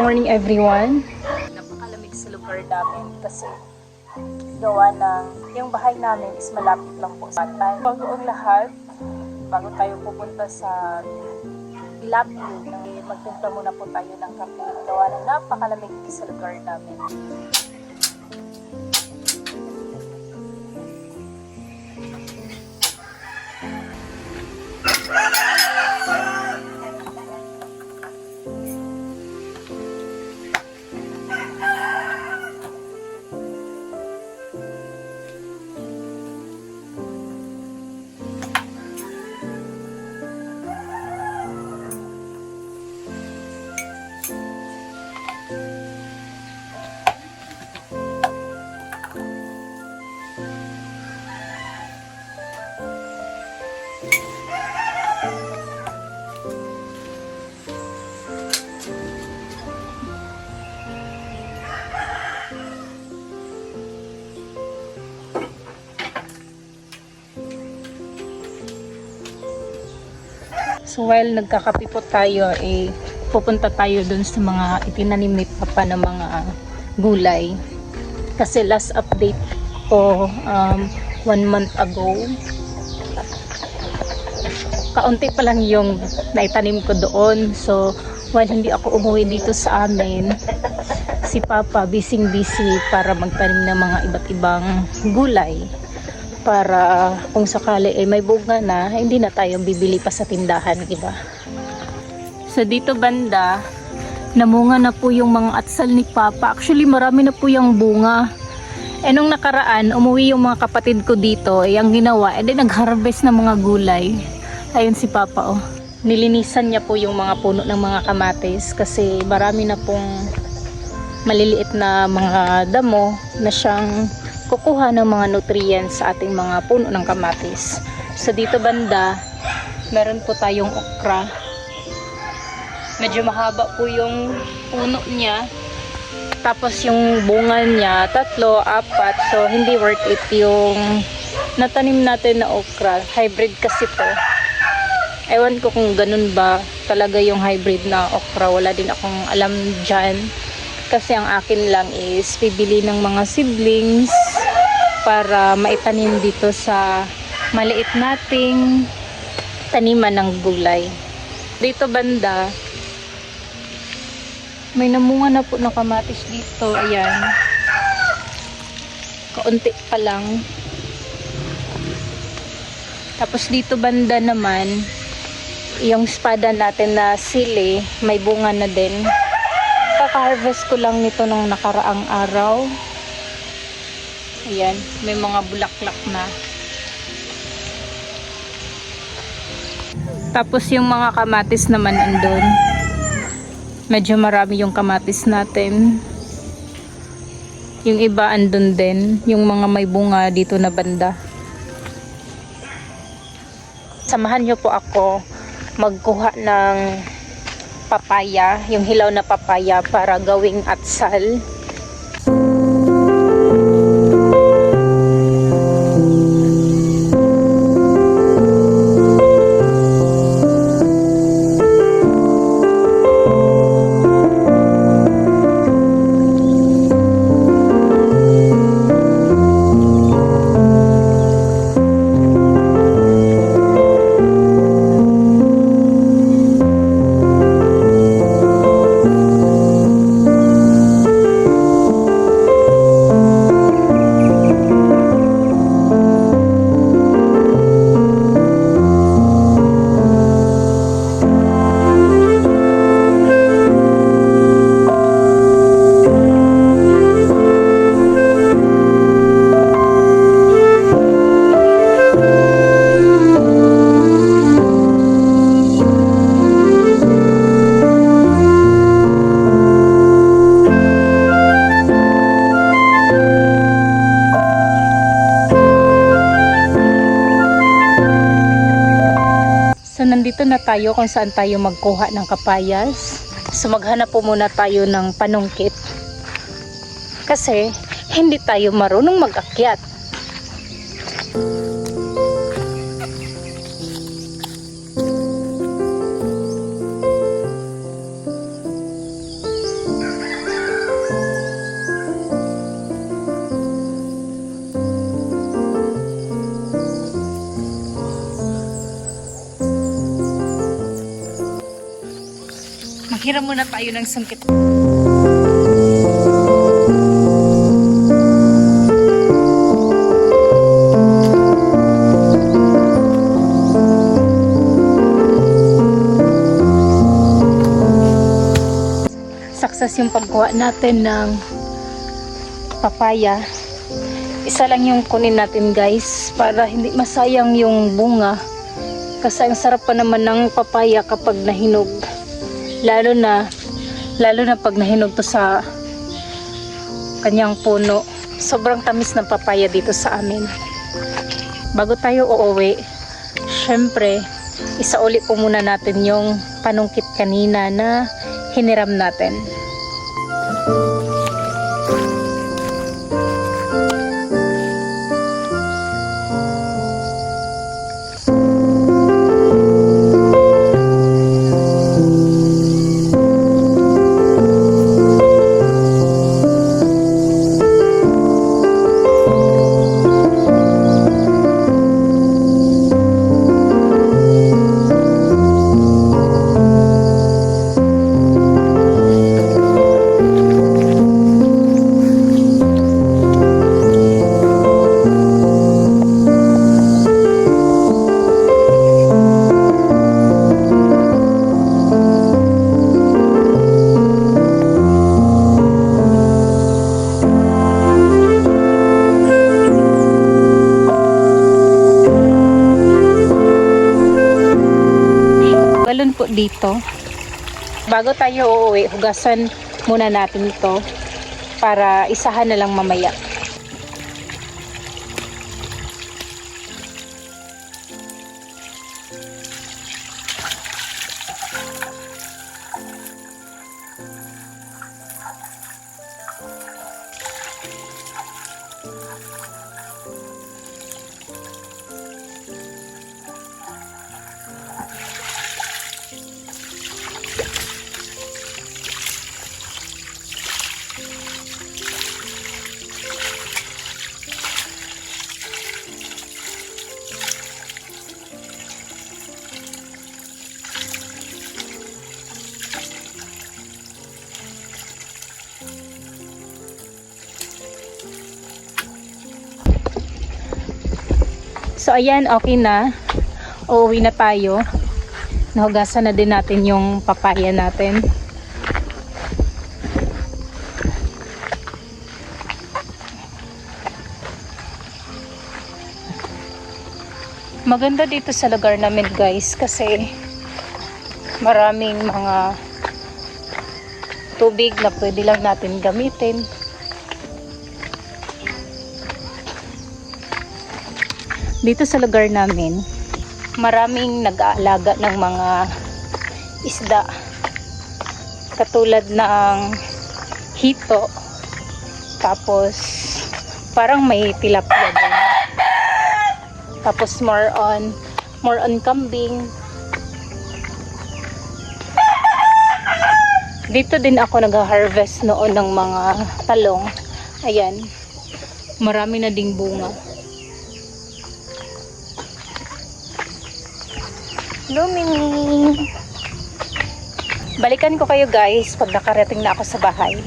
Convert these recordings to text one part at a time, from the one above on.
morning everyone. Napakalamig sa lugar namin kasi gawa ng yung bahay namin is malapit lang po sa Batan. Bago ang lahat, bago tayo pupunta sa Ilapio, magtimpla muna po tayo ng kape. Gawa ng napakalamig sa lugar namin. So while nagkakape po tayo, pupunta tayo dun sa mga itinanim ni Papa ng mga gulay. Kasi last update ko 1 month ago, kaunti pa lang yung naitanim ko doon. So while hindi ako umuwi dito sa amin, si Papa busy para magtanim ng mga iba't ibang gulay. Para kung sakali may bunga na, hindi na tayo bibili pa sa tindahan, diba? So dito banda, namunga na po yung mga atsal ni Papa. Actually marami na po yung bunga. Nung nakaraan, umuwi yung mga kapatid ko dito, ang ginawa, nag-harvest ng mga gulay. Ayun si Papa, oh. Nilinisan niya po yung mga puno ng mga kamatis kasi marami na pong maliliit na mga damo na siyang kukuha ng mga nutrients sa ating mga puno ng kamatis. So dito banda, meron po tayong okra. Medyo mahaba po yung puno niya. Tapos yung bunga niya, 3, 4. So hindi worth it yung natanim natin na okra. Hybrid kasi to. Ewan ko kung ganun ba talaga yung hybrid na okra. Wala din akong alam dyan. Kasi ang akin lang is bibili ng mga seedlings para maitanim dito sa maliit nating taniman ng gulay. Dito banda, may namunga na po na kamatis dito. Ayan. Kaunti pa lang. Tapos dito banda naman, yung espada natin na sili, may bunga na din. Kaka-harvest ko lang nito nung nakaraang araw. Ayan, may mga bulaklak na. Tapos yung mga kamatis naman andun. Medyo marami yung kamatis natin. Yung iba andun din. Yung mga may bunga dito na banda. Samahan nyo po ako magkuha ng papaya, yung hilaw na papaya para gawing atsal. nandito na tayo kung saan tayo magkuha ng kapayas. So maghanap po muna tayo ng panungkit. Kasi hindi tayo marunong mag-akyat. Hiram muna tayo ng sungkit. Success yung pagkuha natin ng papaya. Isa lang yung kunin natin guys para hindi masayang yung bunga. Kasi ang sarap pa naman ng papaya kapag nahinog. Lalo na pag nahinog to sa kanyang puno. Sobrang tamis ng papaya dito sa amin. Bago tayo uuwi, syempre, isauli po muna natin yung panungkit kanina na hiniram natin. Galon po dito. Bago tayo uuwi, hugasan muna natin ito para isahan na lang mamaya. So ayan, okay na. Uuwi na tayo. Nahugasan na din natin yung papaya natin. Maganda dito sa lugar namin guys kasi maraming mga tubig na pwede lang natin gamitin. Dito sa lugar namin, maraming nag-aalaga ng mga isda. Katulad ng hito. Tapos, parang may tilapia din. Tapos, more on kambing. Dito din ako nag-harvest noon ng mga talong. Ayan. Marami na ding bunga. Blooming. Balikan ko kayo guys pag nakarating na ako sa bahay.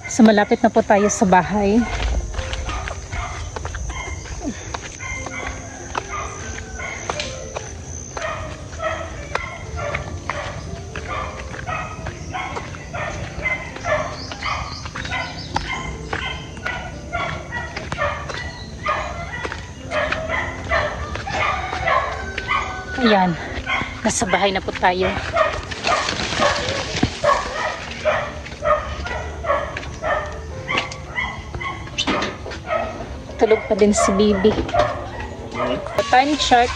So malapit na po tayo sa bahay. Ayan, nasa bahay na po tayo. Tulog pa din si Bibi. Time check,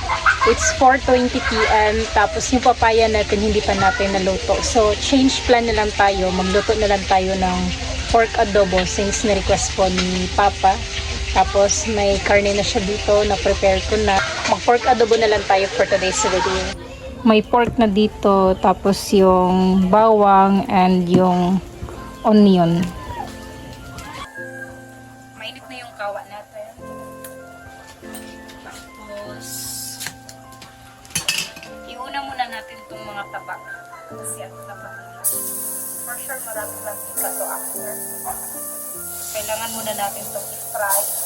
it's 4:20 p.m. Tapos yung papaya natin, hindi pa natin naluto. So, change plan na lang tayo. Magluto na lang tayo ng pork adobo since na-request po ni Papa. Tapos, may karne na siya dito, na-prepare ko na. Mag-pork adobo na lang tayo for today's video. May pork na dito, tapos yung bawang and yung onion. Mainit na yung kawa natin. Tapos, iuna muna natin itong mga taba. Kasi ang taba nila. For sure, marami lang dito to after. Kailangan muna natin itong i-fry.